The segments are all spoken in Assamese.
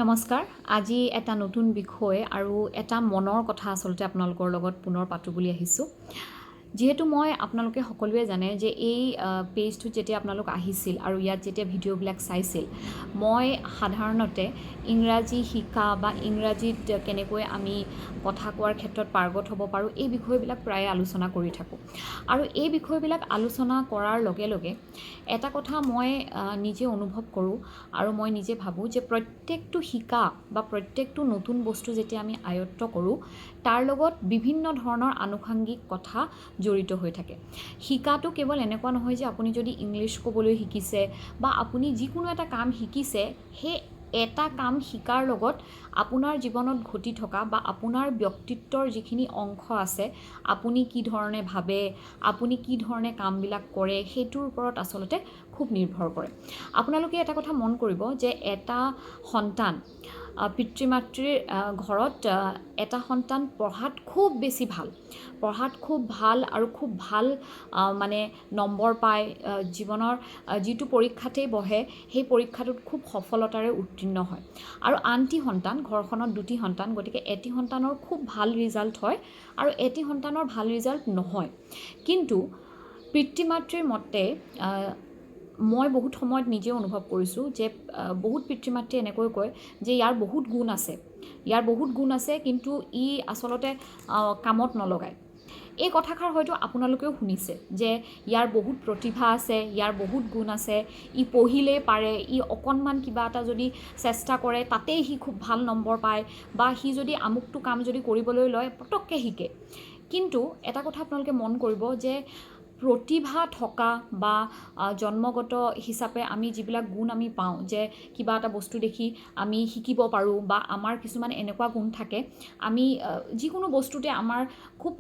নমস্কাৰ। আজি এটা নতুন বিষয় আৰু এটা মনৰ কথা আচলতে আপোনালোকৰ লগত পুনৰ পাতো বুলি আহিছোঁ। যিহেতু মই আপোনালোকে সকলোৱে জানে যে এই পেজটোত যেতিয়া আপোনালোক আহিছিল আৰু ইয়াত যেতিয়া ভিডিঅ'বিলাক চাইছিল, মই সাধাৰণতে ইংৰাজী শিকা বা ইংৰাজীত কেনেকৈ আমি কথা কোৱাৰ ক্ষেত্ৰত পাৰ্গত হ'ব পাৰোঁ এই বিষয়বিলাক প্ৰায়ে আলোচনা কৰি থাকোঁ। আৰু এই বিষয়বিলাক আলোচনা কৰাৰ লগে লগে এটা কথা মই নিজে অনুভৱ কৰোঁ আৰু মই নিজে ভাবোঁ যে প্ৰত্যেকটো শিকা বা প্ৰত্যেকটো নতুন বস্তু যেতিয়া আমি আয়ত্ত কৰোঁ তাৰ লগত বিভিন্ন ধৰণৰ আনুষাংগিক কথা জড়িত হৈ থাকে। শিকাটো কেৱল এনেকুৱা নহয় যে আপুনি যদি ইংলিছ ক'বলৈ শিকিছে বা আপুনি যিকোনো এটা কাম শিকিছে, সেই এটা কাম শিকাৰ লগত আপোনাৰ জীৱনত ঘটি থকা বা আপোনাৰ ব্যক্তিত্বৰ যিখিনি অংশ আছে, আপুনি কি ধৰণে ভাবে, আপুনি কি ধৰণে কামবিলাক কৰে, সেইটোৰ ওপৰত আচলতে খুব নিৰ্ভৰ কৰে। আপোনালোকে এটা কথা মন কৰিব যে এটা সন্তান পিতৃ মাতৃৰ ঘৰত এটা সন্তান পঢ়াত খুব বেছি ভাল, পঢ়াত খুব ভাল আৰু খুব ভাল মানে নম্বৰ পায়, জীৱনৰ যিটো পৰীক্ষাতেই বহে সেই পৰীক্ষাটোত খুব সফলতাৰে উত্তীৰ্ণ হয়। আৰু আনটি সন্তান, ঘৰখনত দুটি সন্তান, গতিকে এটি সন্তানৰ খুব ভাল ৰিজাল্ট হয় আৰু এটি সন্তানৰ ভাল ৰিজাল্ট নহয়। কিন্তু পিতৃ মাতৃৰ মতে মই বহুত সময়ত নিজে অনুভৱ কৰিছোঁ যে বহুত পিতৃ মাতৃয়ে এনেকৈ কয় যে ইয়াৰ বহুত গুণ আছে কিন্তু ই আচলতে কামত নলগায়। এই কথাষাৰ হয়তো আপোনালোকেও শুনিছে যে ইয়াৰ বহুত প্ৰতিভা আছে, ইয়াৰ বহুত গুণ আছে, ই পঢ়িলেই পাৰে, ই অকণমান কিবা এটা যদি চেষ্টা কৰে তাতেই সি খুব ভাল নম্বৰ পায়, বা সি যদি আমুকটো কাম যদি কৰিবলৈ লয় পটককৈ শিকে। কিন্তু এটা কথা আপোনালোকে মন কৰিব যে প্ৰতিভা থকা বা জন্মগত হিচাপে আমি যিবিলাক গুণ আমি পাওঁ, যে কিবা এটা বস্তু দেখি আমি শিকিব পাৰোঁ বা আমাৰ কিছুমান এনেকুৱা গুণ থাকে, আমি যিকোনো বস্তুতে আমাৰ খুব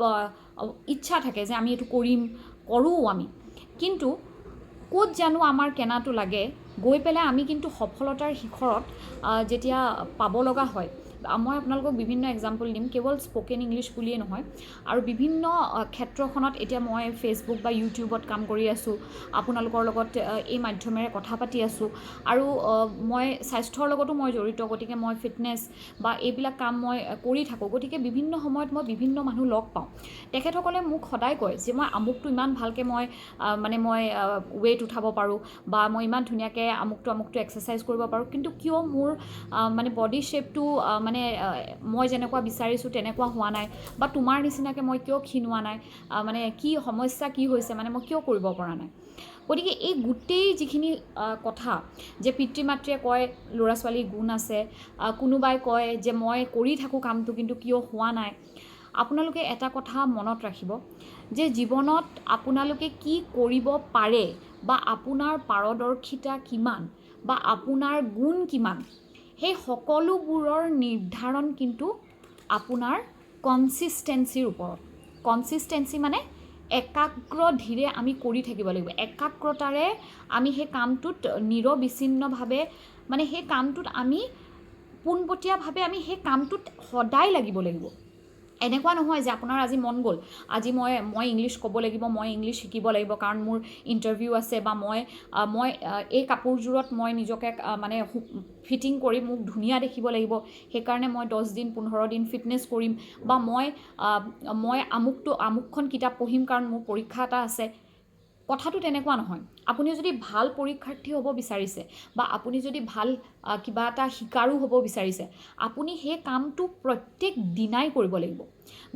ইচ্ছা থাকে যে আমি এইটো কৰোঁ আমি। কিন্তু ক'ত জানো আমাৰ কেনাটো লাগে, গৈ পেলাই আমি কিন্তু সফলতাৰ শিখৰত যেতিয়া পাব লগা হয়। মই আপোনালোকক বিভিন্ন এক্সাম্পল দিম, কেৱল স্প'কেন ইংলিছ বুলিয়েই নহয়, আৰু বিভিন্ন ক্ষেত্ৰখনত এতিয়া মই ফেচবুক বা ইউটিউবত কাম কৰি আছোঁ, আপোনালোকৰ লগত এই মাধ্যমেৰে কথা পাতি আছোঁ, আৰু মই স্বাস্থ্যৰ লগতো মই জড়িত, গতিকে মই ফিটনেছ বা এইবিলাক কাম মই কৰি থাকোঁ। গতিকে বিভিন্ন সময়ত মই বিভিন্ন মানুহ লগ পাওঁ। তেখেতসকলে মোক সদায় কয় যে মই আমুকটো ইমান ভালকৈ মই ৱেইট উঠাব পাৰোঁ বা মই ইমান ধুনীয়াকৈ আমুকটো এক্সাৰচাইজ কৰিব পাৰোঁ, কিন্তু কিয় মোৰ বডি শ্বেপটো মই যেনেকুৱা বিচাৰিছোঁ তেনেকুৱা হোৱা নাই, বা তোমাৰ নিচিনাকৈ মই কিয় ক্ষীণ হোৱা নাই, কি সমস্যা কি হৈছে, মই কিয় কৰিব পৰা নাই। গতিকে এই গোটেই যিখিনি কথা, যে পিতৃ মাতৃয়ে কয় ল'ৰা ছোৱালীৰ গুণ আছে, কোনোবাই কয় যে মই কৰি থাকোঁ কামটো কিন্তু কিয় হোৱা নাই। আপোনালোকে এটা কথা মনত ৰাখিব যে জীৱনত আপোনালোকে কি কৰিব পাৰে বা আপোনাৰ পাৰদৰ্শিতা কিমান বা আপোনাৰ গুণ কিমান, সেই সকলোবোৰৰ নিৰ্ধাৰণ কিন্তু আপোনাৰ কনচিষ্টেঞ্চিৰ ওপৰত। কনচিষ্টেঞ্চি মানে একাগ্ৰধীৰে আমি কৰি থাকিব লাগিব, একাগ্ৰতাৰে আমি সেই কামটোত নিৰবিচ্ছিন্নভাৱে সেই কামটোত আমি পোনপটীয়াভাৱে আমি সেই কামটোত সদায় লাগিব। এনেকুৱা নহয় যে আপোনাৰ আজি মন গ'ল, আজি মই ইংলিছ ক'ব লাগিব, মই ইংলিছ শিকিব লাগিব কাৰণ মোৰ ইণ্টাৰভিউ আছে, বা মই এই কাপোৰযোৰত মই নিজকে ফিটিং কৰি মোক ধুনীয়া দেখিব লাগিব, সেইকাৰণে মই 10 দিন 15 দিন ফিটনেছ কৰিম, বা মই আমুকখন কিতাপ পঢ়িম কাৰণ মোৰ পৰীক্ষা এটা আছে। কথাটো তেনেকুৱা নহয়। আপুনি যদি ভাল পৰীক্ষাৰ্থী হ'ব বিচাৰিছে বা আপুনি যদি ভাল কিবা এটা শিকাৰু হ'ব বিচাৰিছে, আপুনি সেই কামটো প্ৰত্যেক দিনাই কৰিব লাগিব।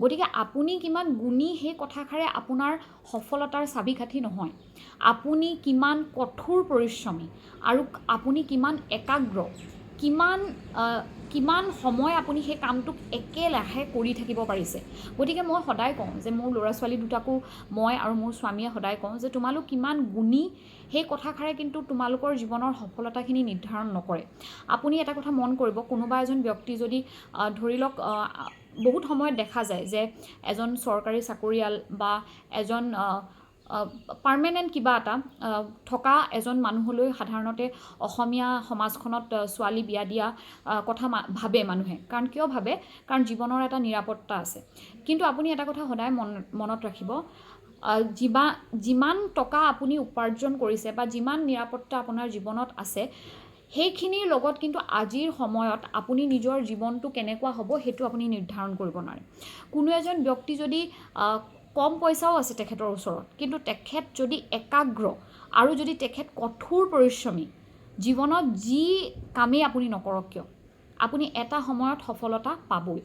গতিকে আপুনি কিমান গুণী সেই কথাষাৰে আপোনাৰ সফলতাৰ চাবিকাঠি নহয়। আপুনি কিমান কঠোৰ পৰিশ্ৰমী আৰু আপুনি কিমান একাগ্ৰ, কিমান সময় আপুনি সেই কামটোক একেলাহে কৰি থাকিব পাৰিছে। গতিকে মই সদায় কওঁ যে মোৰ ল'ৰা ছোৱালী দুটাকো মই আৰু মোৰ স্বামীয়ে সদায় কওঁ যে তোমালোক কিমান গুণী সেই কথাষাৰে কিন্তু তোমালোকৰ জীৱনৰ সফলতাখিনি নিৰ্ধাৰণ নকৰে। আপুনি এটা কথা মন কৰিব, কোনোবা এজন ব্যক্তি যদি ধৰি লওক বহুত সময়ত দেখা যায় যে এজন চৰকাৰী চাকৰিয়াল বা এজন পাৰ্মানেণ্ট কিবা এটা থকা এজন মানুহলৈ সাধাৰণতে অসমীয়া সমাজখনত ছোৱালী বিয়া দিয়া কথা ভাবে মানুহে। কাৰণ কিয় ভাবে? কাৰণ জীৱনৰ এটা নিৰাপত্তা আছে। কিন্তু আপুনি এটা কথা সদায় মনত ৰাখিব, যিমান টকা আপুনি উপাৰ্জন কৰিছে বা যিমান নিৰাপত্তা আপোনাৰ জীৱনত আছে, সেইখিনিৰ লগত কিন্তু আজিৰ সময়ত আপুনি নিজৰ জীৱনটো কেনেকুৱা হ'ব সেইটো আপুনি নিৰ্ধাৰণ কৰিব নোৱাৰে। কোনো এজন ব্যক্তি যদি কম পইচাও আছে তেখেতৰ ওচৰত, কিন্তু তেখেত যদি একাগ্ৰ আৰু যদি তেখেত কঠোৰ পৰিশ্ৰমী, জীৱনত যি কামেই আপুনি নকৰক কিয় আপুনি এটা সময়ত সফলতা পাবই।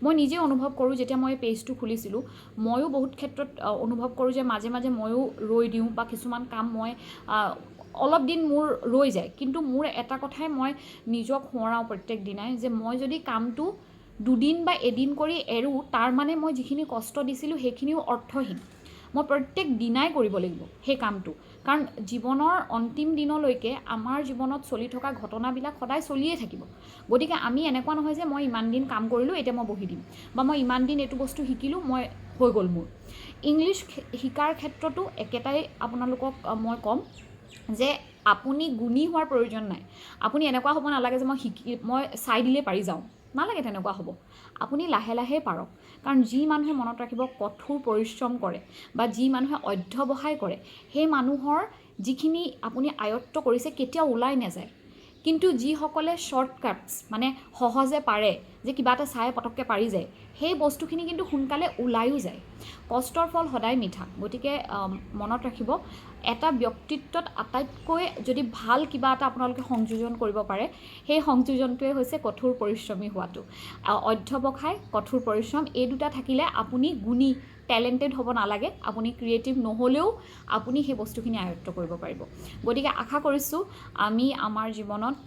মই নিজে অনুভৱ কৰোঁ, যেতিয়া মই পেজটো খুলিছিলোঁ ময়ো বহুত ক্ষেত্ৰত অনুভৱ কৰোঁ যে মাজে মাজে ময়ো ৰৈ দিওঁ বা কিছুমান কাম মই অলপ দিন মোৰ ৰৈ যায়, কিন্তু মোৰ এটা কথাই মই নিজক সোঁৱৰাওঁ প্ৰত্যেক দিনাই যে মই যদি কামটো দুদিন বা এদিন কৰি এৰোঁ, তাৰ মানে মই যিখিনি কষ্ট দিছিলোঁ সেইখিনিও অৰ্থহীন। মই প্ৰত্যেক দিনাই কৰিব লাগিব সেই কামটো, কাৰণ জীৱনৰ অন্তিম দিনলৈকে আমাৰ জীৱনত চলি থকা ঘটনাবিলাক সদায় চলিয়ে থাকিব। গতিকে আমি এনেকুৱা নহয় যে মই ইমান দিন কাম কৰিলোঁ এতিয়া মই বহি দিম, বা মই ইমান দিন এইটো বস্তু শিকিলোঁ মই হৈ গ'ল মোৰ। ইংলিছ শিকাৰ ক্ষেত্ৰতো একেটাই আপোনালোকক মই ক'ম যে আপুনি গুণী হোৱাৰ প্ৰয়োজন নাই। আপুনি এনেকুৱা হ'ব নালাগে যে মই চাই দিলেই পাৰি যাওঁ, নালাগে তেনেকুৱা হ'ব। আপুনি লাহে লাহে পাৰক, কাৰণ যি মানুহে মনত ৰাখিব কঠোৰ পৰিশ্ৰম কৰে বা যি মানুহে অধ্যৱসায় কৰে, সেই মানুহৰ যিখিনি আপুনি আয়ত্ব কৰিছে কেতিয়াও ওলাই নাযায়। কিন্তু যিসকলে শ্বৰ্টকাটছ মানে সহজে পাৰে, যে কিবা এটা চাই পটককৈ পাৰি যায়, সেই বস্তুখিনি কিন্তু সোনকালে ওলায়ো যায়। কষ্টৰ ফল সদায় মিঠা। গতিকে মনত ৰাখিব, এটা ব্যক্তিত্বত আটাইতকৈ যদি ভাল কিবা এটা আপোনালোকে সংযোজন কৰিব পাৰে, সেই সংযোজনটোৱে হৈছে কঠোৰ পৰিশ্ৰমী হোৱাটো। অধ্যৱসায়, কঠোৰ পৰিশ্ৰম, এই দুটা থাকিলে আপুনি গুণী, টেলেণ্টেড হ'ব নালাগে, আপুনি ক্ৰিয়েটিভ নহ'লেও আপুনি সেই বস্তুখিনি আয়ত্ব কৰিব পাৰিব। গতিকে আশা কৰিছোঁ আমি আমাৰ জীৱনত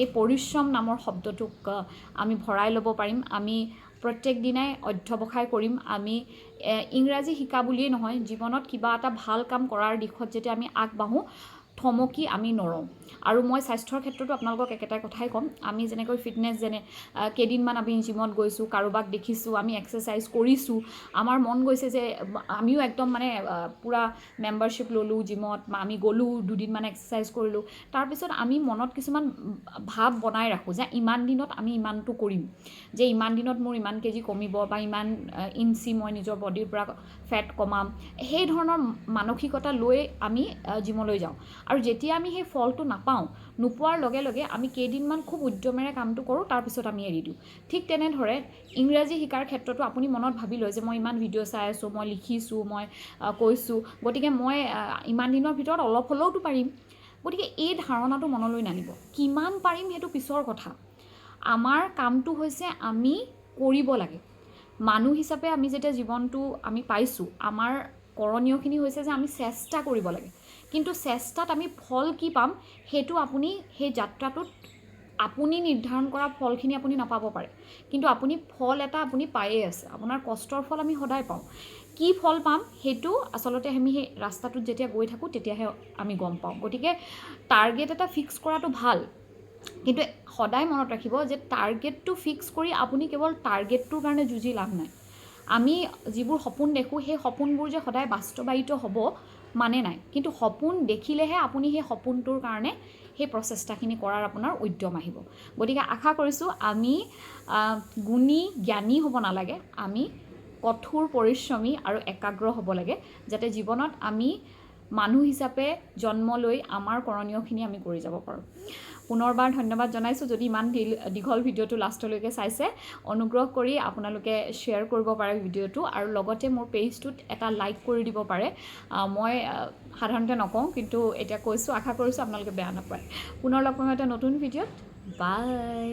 এই পৰিশ্ৰম নামৰ শব্দটোক আমি ভৰাই ল'ব পাৰিম। আমি প্ৰত্যেক দিনাই অধ্যৱসায় কৰিম। আমি ইংৰাজী শিকা বুলিয়েই নহয়, জীৱনত কিবা এটা ভাল কাম কৰাৰ দিশত যেতিয়া আমি আগবাঢ়োঁ, থমকি আমি নৰওঁ। আৰু মই স্বাস্থ্যৰ ক্ষেত্ৰতো আপোনালোকক একেটা কথাই ক'ম, আমি যেনেকৈ ফিটনেছ কেইদিনমান আমি জিমত গৈছোঁ, কাৰোবাক দেখিছোঁ, আমি এক্সাৰচাইজ কৰিছোঁ, আমাৰ মন গৈছে যে আমিও একদম মানে পূৰা মেম্বাৰশ্বিপ ল'লোঁ জিমত, আমি গ'লোঁ, দুদিনমান এক্সাৰচাইজ কৰিলোঁ, তাৰপিছত আমি মনত কিছুমান ভাৱ বনাই ৰাখোঁ যে ইমান দিনত আমি ইমানটো কৰিম, যে ইমান দিনত মোৰ ইমান কেজি কমিব বা ইমান ইঞ্চি মই নিজৰ বডিৰ পৰা ফেট কমাম, সেই ধৰণৰ মানসিকতা লৈ আমি জিমলৈ যাওঁ। আৰু যেতিয়া আমি সেই ফলটো নোপোৱাৰ লগে লগে আমি কেইদিনমান খুব উদ্যমেৰে কামটো কৰোঁ, তাৰপিছত আমি এৰি দিওঁ। ঠিক তেনেদৰে ইংৰাজী শিকাৰ ক্ষেত্ৰতো আপুনি মনত ভাবি লয় যে মই ইমান ভিডিঅ' চাই আছোঁ, মই লিখিছোঁ, মই কৈছোঁ, গতিকে মই ইমান দিনৰ ভিতৰত অলপ হ'লেওতো পাৰিম। গতিকে এই ধাৰণাটো মনলৈ নানিব। কিমান পাৰিম সেইটো পিছৰ কথা। আমাৰ কামটো হৈছে আমি কৰিব লাগে। মানুহ হিচাপে আমি যেতিয়া জীৱনটো আমি পাইছোঁ, আমাৰ কৰণীয়খিনি হৈছে যে আমি চেষ্টা কৰিব লাগে। কিন্তু চেষ্টাত আমি ফল কি পাম সেইটো আপুনি সেই যাত্ৰাটোত আপুনি নিৰ্ধাৰণ কৰা ফলখিনি আপুনি নাপাব পাৰে, কিন্তু আপুনি ফল এটা আপুনি পায়ে আছে। আপোনাৰ কষ্টৰ ফল আমি সদায় পাওঁ। কি ফল পাম সেইটো আচলতে আমি সেই ৰাস্তাটোত যেতিয়া গৈ থাকোঁ তেতিয়াহে আমি গম পাওঁ। গতিকে টাৰ্গেট এটা ফিক্স কৰাটো ভাল, কিন্তু সদায় মনত ৰাখিব যে টাৰ্গেটটো ফিক্স কৰি আপুনি কেৱল টাৰ্গেটটোৰ কাৰণে যুঁজি লাভ নাই। আমি যিবোৰ সপোন দেখোঁ সেই সপোনবোৰ যে সদায় বাস্তৱায়িত হ'ব মানে নাই, কিন্তু সপোন দেখিলেহে আপুনি সেই সপোনটোৰ কাৰণে সেই প্ৰচেষ্টাখিনি কৰাৰ আপোনাৰ উদ্যম আহিব। গতিকে আশা কৰিছোঁ আমি গুণী জ্ঞানী হ'ব নালাগে, আমি কঠোৰ পৰিশ্ৰমী আৰু একাগ্ৰ হ'ব লাগে, যাতে জীৱনত আমি মানুহ হিচাপে জন্ম লৈ আমাৰ কৰণীয়খিনি আমি কৰি যাব পাৰোঁ। পুনৰবাৰ ধন্যবাদ জনাইছোঁ। যদি ইমান দীঘল ভিডিঅ'টো লাষ্টলৈকে চাইছে, অনুগ্ৰহ কৰি আপোনালোকে শ্বেয়াৰ কৰিব পাৰে ভিডিঅ'টো, আৰু লগতে মোৰ পেজটোত এটা লাইক কৰি দিব পাৰে। মই সাধাৰণতে নকওঁ, কিন্তু এতিয়া কৈছোঁ, আশা কৰিছোঁ আপোনালোকে বেয়া নাপায়। পুনৰ লগ পাম এটা নতুন ভিডিঅ'ত। বাই।